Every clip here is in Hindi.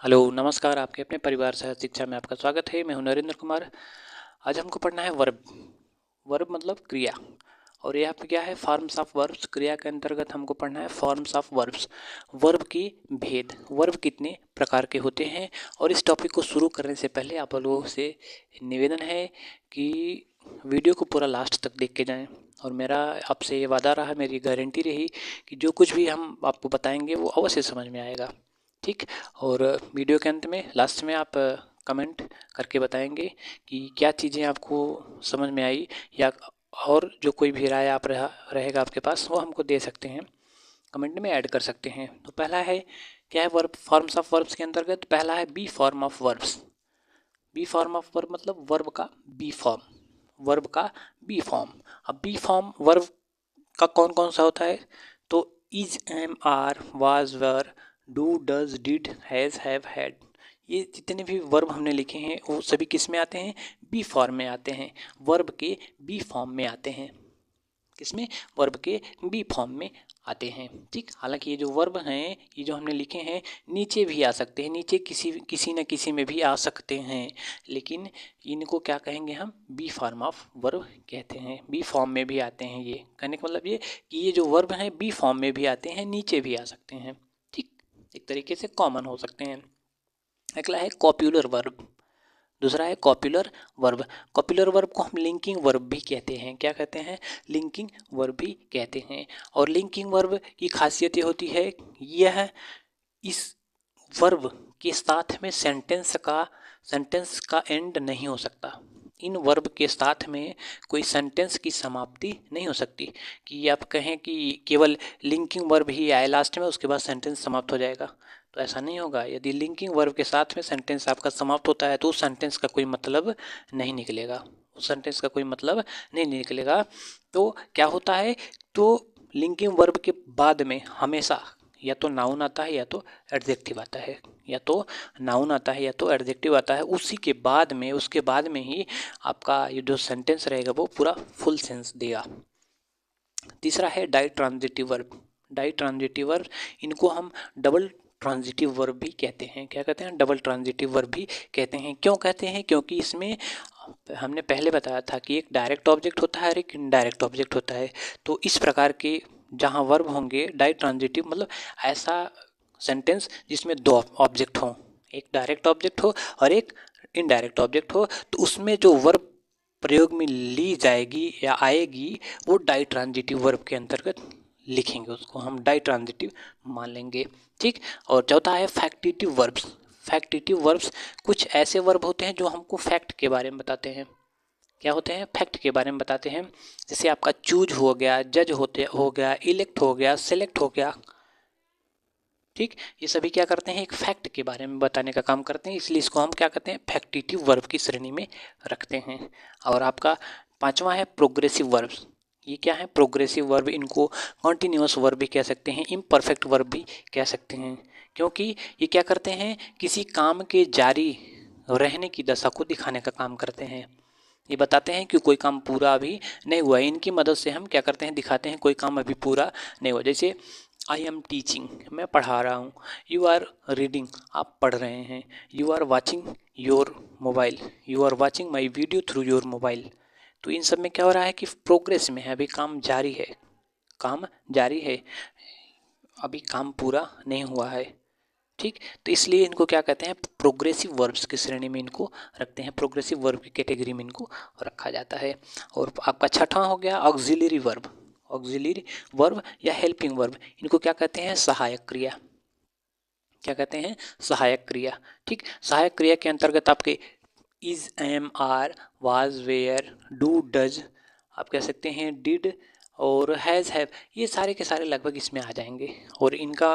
हेलो नमस्कार। आपके अपने परिवार सहज शिक्षा में आपका स्वागत है। मैं हूं नरेंद्र कुमार। आज हमको पढ़ना है वर्ब। वर्ब मतलब क्रिया। और यहाँ पे क्या है, फॉर्म्स ऑफ वर्ब्स। क्रिया के अंतर्गत हमको पढ़ना है फॉर्म्स ऑफ वर्ब्स। वर्ब की भेद, वर्ब कितने प्रकार के होते हैं। और इस टॉपिक को शुरू करने से पहले आप लोगों से निवेदन है कि वीडियो को पूरा लास्ट तक देख के जाएं। और मेरा आपसे ये वादा रहा, मेरी गारंटी रही कि जो कुछ भी हम आपको बताएंगे वो अवश्य समझ में आएगा। ठीक। और वीडियो के अंत में, लास्ट में आप कमेंट करके बताएंगे कि क्या चीज़ें आपको समझ में आई, या और जो कोई भी राय आप रहेगा आपके पास, वो हमको दे सकते हैं, कमेंट में ऐड कर सकते हैं। तो पहला है, क्या है वर्ब, फॉर्म्स ऑफ वर्ब्स के अंतर्गत पहला है be form of verbs. Be form of verb मतलब वर्ब का बी फॉर्म, वर्ब का बी फॉर्म। अब बी फॉर्म वर्ब का कौन कौन सा होता है, तो is, am, are, was, were, do, does, did, has, have, had, ये जितने भी वर्ब हमने लिखे हैं वो सभी किस में आते हैं, बी फॉर्म में आते हैं, वर्ब के बी फॉर्म में आते हैं। किसमें, वर्ब के बी फॉर्म में आते हैं। ठीक। हालांकि ये जो वर्ब हैं, ये जो हमने लिखे हैं, नीचे भी आ सकते हैं, नीचे किसी न किसी में भी आ सकते हैं, लेकिन इनको क्या कहेंगे हम, बी फॉर्म ऑफ वर्ब कहते हैं। बी फॉर्म में भी आते हैं। ये कहने का मतलब ये कि ये जो वर्ब हैं बी फॉर्म में भी आते हैं, नीचे भी आ सकते हैं। ठीक। एक तरीके से कॉमन हो सकते हैं। अगला है कॉप्यूलर वर्ब। दूसरा है कॉप्यूलर वर्ब। कॉप्यूलर वर्ब को हम लिंकिंग वर्ब भी कहते हैं। क्या कहते हैं, लिंकिंग वर्ब भी कहते हैं। और लिंकिंग वर्ब की खासियत ये होती है, यह इस वर्ब के साथ में सेंटेंस का एंड नहीं हो सकता। इन वर्ब के साथ में कोई सेंटेंस की समाप्ति नहीं हो सकती कि आप कहें कि केवल लिंकिंग वर्ब ही आए लास्ट में, उसके बाद सेंटेंस समाप्त हो जाएगा, तो ऐसा नहीं होगा। यदि लिंकिंग वर्ब के साथ में सेंटेंस आपका समाप्त होता है तो उस सेंटेंस का कोई मतलब नहीं निकलेगा, उस सेंटेंस का कोई मतलब नहीं निकलेगा। तो क्या होता है, तो लिंकिंग वर्ब के बाद में हमेशा या तो नाउन आता है या तो एडजेक्टिव आता है, या तो नाउन आता है या तो एडजेक्टिव आता है। उसी के बाद में, उसके बाद में ही आपका ये जो सेंटेंस रहेगा वो पूरा फुल सेंस देगा। तीसरा है ditransitive verb. Ditransitive verb, इनको हम डबल ट्रांजिटिव वर्ब भी कहते हैं। क्या कहते हैं, डबल ट्रांजिटिव वर्ब भी कहते हैं। क्यों कहते हैं, क्योंकि इसमें हमने पहले बताया था कि एक डायरेक्ट ऑब्जेक्ट होता है और एक इनडायरेक्ट ऑब्जेक्ट होता है। तो इस प्रकार के जहाँ वर्ब होंगे डाई ट्रांजिटिव, मतलब ऐसा सेंटेंस जिसमें दो ऑब्जेक्ट हों, एक डायरेक्ट ऑब्जेक्ट हो और एक इनडायरेक्ट ऑब्जेक्ट हो, तो उसमें जो वर्ब प्रयोग में ली जाएगी या आएगी वो डाई ट्रांजिटिव वर्ब के अंतर्गत लिखेंगे, उसको हम डाई ट्रांजिटिव मान लेंगे। ठीक। और चौथा है फैक्टिटिव वर्ब्स। फैक्टिटिव वर्ब्स कुछ ऐसे वर्ब होते हैं जो हमको फैक्ट के बारे में बताते हैं। क्या होते हैं, फैक्ट के बारे में बताते हैं। जैसे आपका चूज हो गया, जज हो गया, इलेक्ट हो गया, सेलेक्ट हो गया। ठीक। ये सभी क्या करते हैं, एक फैक्ट के बारे में बताने का काम करते हैं, इसलिए इसको हम क्या कहते हैं, फैक्टिटिव वर्ब की श्रेणी में रखते हैं। और आपका पांचवा है प्रोग्रेसिव वर्ब्स। ये क्या है, प्रोग्रेसिव वर्ब, इनको कॉन्टिन्यूअस वर्ब भी कह सकते हैं, इम्परफेक्ट वर्ब भी कह सकते हैं। क्योंकि ये क्या करते हैं, किसी काम के जारी रहने की दशा को दिखाने का काम करते हैं। ये बताते हैं कि कोई काम पूरा अभी नहीं हुआ है, इनकी मदद से हम क्या करते हैं, दिखाते हैं कोई काम अभी पूरा नहीं हुआ। जैसे आई एम टीचिंग, मैं पढ़ा रहा हूँ। यू आर रीडिंग, आप पढ़ रहे हैं। You are watching your mobile, you are watching my video through your mobile. तो इन सब में क्या हो रहा है कि प्रोग्रेस में है, अभी काम जारी है, काम जारी है, अभी काम पूरा नहीं हुआ है। ठीक। तो इसलिए इनको क्या कहते हैं, प्रोग्रेसिव वर्ब्स की श्रेणी में इनको रखते हैं, प्रोग्रेसिव वर्ब की कैटेगरी में इनको रखा जाता है। और आपका छठा हो गया ऑक्सिलरी वर्ब। ऑक्सिलरी वर्ब या हेल्पिंग वर्ब, इनको क्या कहते हैं, सहायक क्रिया। क्या कहते हैं, सहायक क्रिया। ठीक। सहायक क्रिया के अंतर्गत आपके is, am, are, was, were, do, does, आप कह सकते हैं डिड और हैज़, हैव, ये सारे के सारे लगभग इसमें आ जाएंगे। और इनका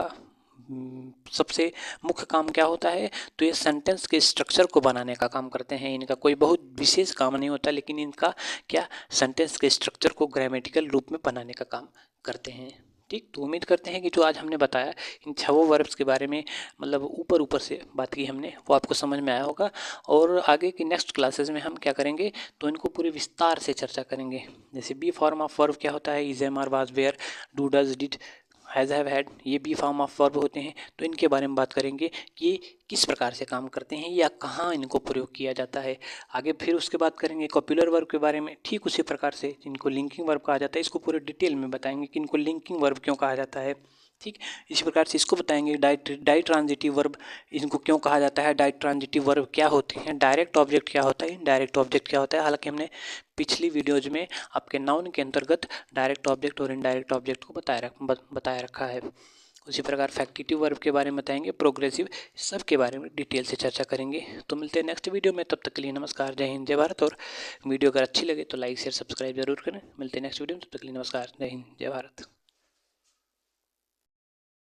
सबसे मुख्य काम क्या होता है, तो ये सेंटेंस के स्ट्रक्चर को बनाने का काम करते हैं। इनका कोई बहुत विशेष काम नहीं होता, लेकिन इनका क्या, सेंटेंस के स्ट्रक्चर को ग्रामेटिकल रूप में बनाने का काम करते हैं। ठीक। तो उम्मीद करते हैं कि जो आज हमने बताया इन छह वर्ब्स के बारे में, मतलब ऊपर ऊपर से बात की हमने, वो आपको समझ में आया होगा। और आगे की नेक्स्ट क्लासेस में हम क्या करेंगे, तो इनको पूरे विस्तार से चर्चा करेंगे। जैसे बी फॉर्म ऑफ वर्ब क्या होता है, is, am, are, was, were, do, does, did, has, have, had, ये बी फॉर्म ऑफ वर्ब होते हैं। तो इनके बारे में बात करेंगे कि ये किस प्रकार से काम करते हैं या कहाँ इनको प्रयोग किया जाता है। आगे फिर उसके बाद करेंगे कॉपुलर वर्ब के बारे में, ठीक उसी प्रकार से जिनको लिंकिंग वर्ब कहा जाता है इसको पूरे डिटेल में बताएंगे कि इनको लिंकिंग वर्ब क्यों कहा जाता है। ठीक, इसी प्रकार से इसको बताएंगे डाई ट्रांजिटिव वर्ब इनको क्यों कहा जाता है, डाई ट्रांजिटिव वर्ब क्या होते हैं, डायरेक्ट ऑब्जेक्ट क्या होता है, इनडायरेक्ट ऑब्जेक्ट क्या होता है। हालांकि हमने पिछली वीडियोज में आपके नाउन के अंतर्गत डायरेक्ट ऑब्जेक्ट और इनडायरेक्ट ऑब्जेक्ट को बताया रखा है। उसी प्रकार फैक्टिटिव वर्ब के बारे में बताएंगे, प्रोग्रेसिव, सब के बारे में डिटेल से चर्चा करेंगे। तो मिलते हैं नेक्स्ट वीडियो में, तब तक के लिए नमस्कार, जय हिंद, जय भारत। और वीडियो अगर अच्छी लगे तो लाइक शेयर सब्सक्राइब जरूर करें। मिलते हैं नेक्स्ट वीडियो में, तब तक के लिए नमस्कार, जय हिंद, जय भारत।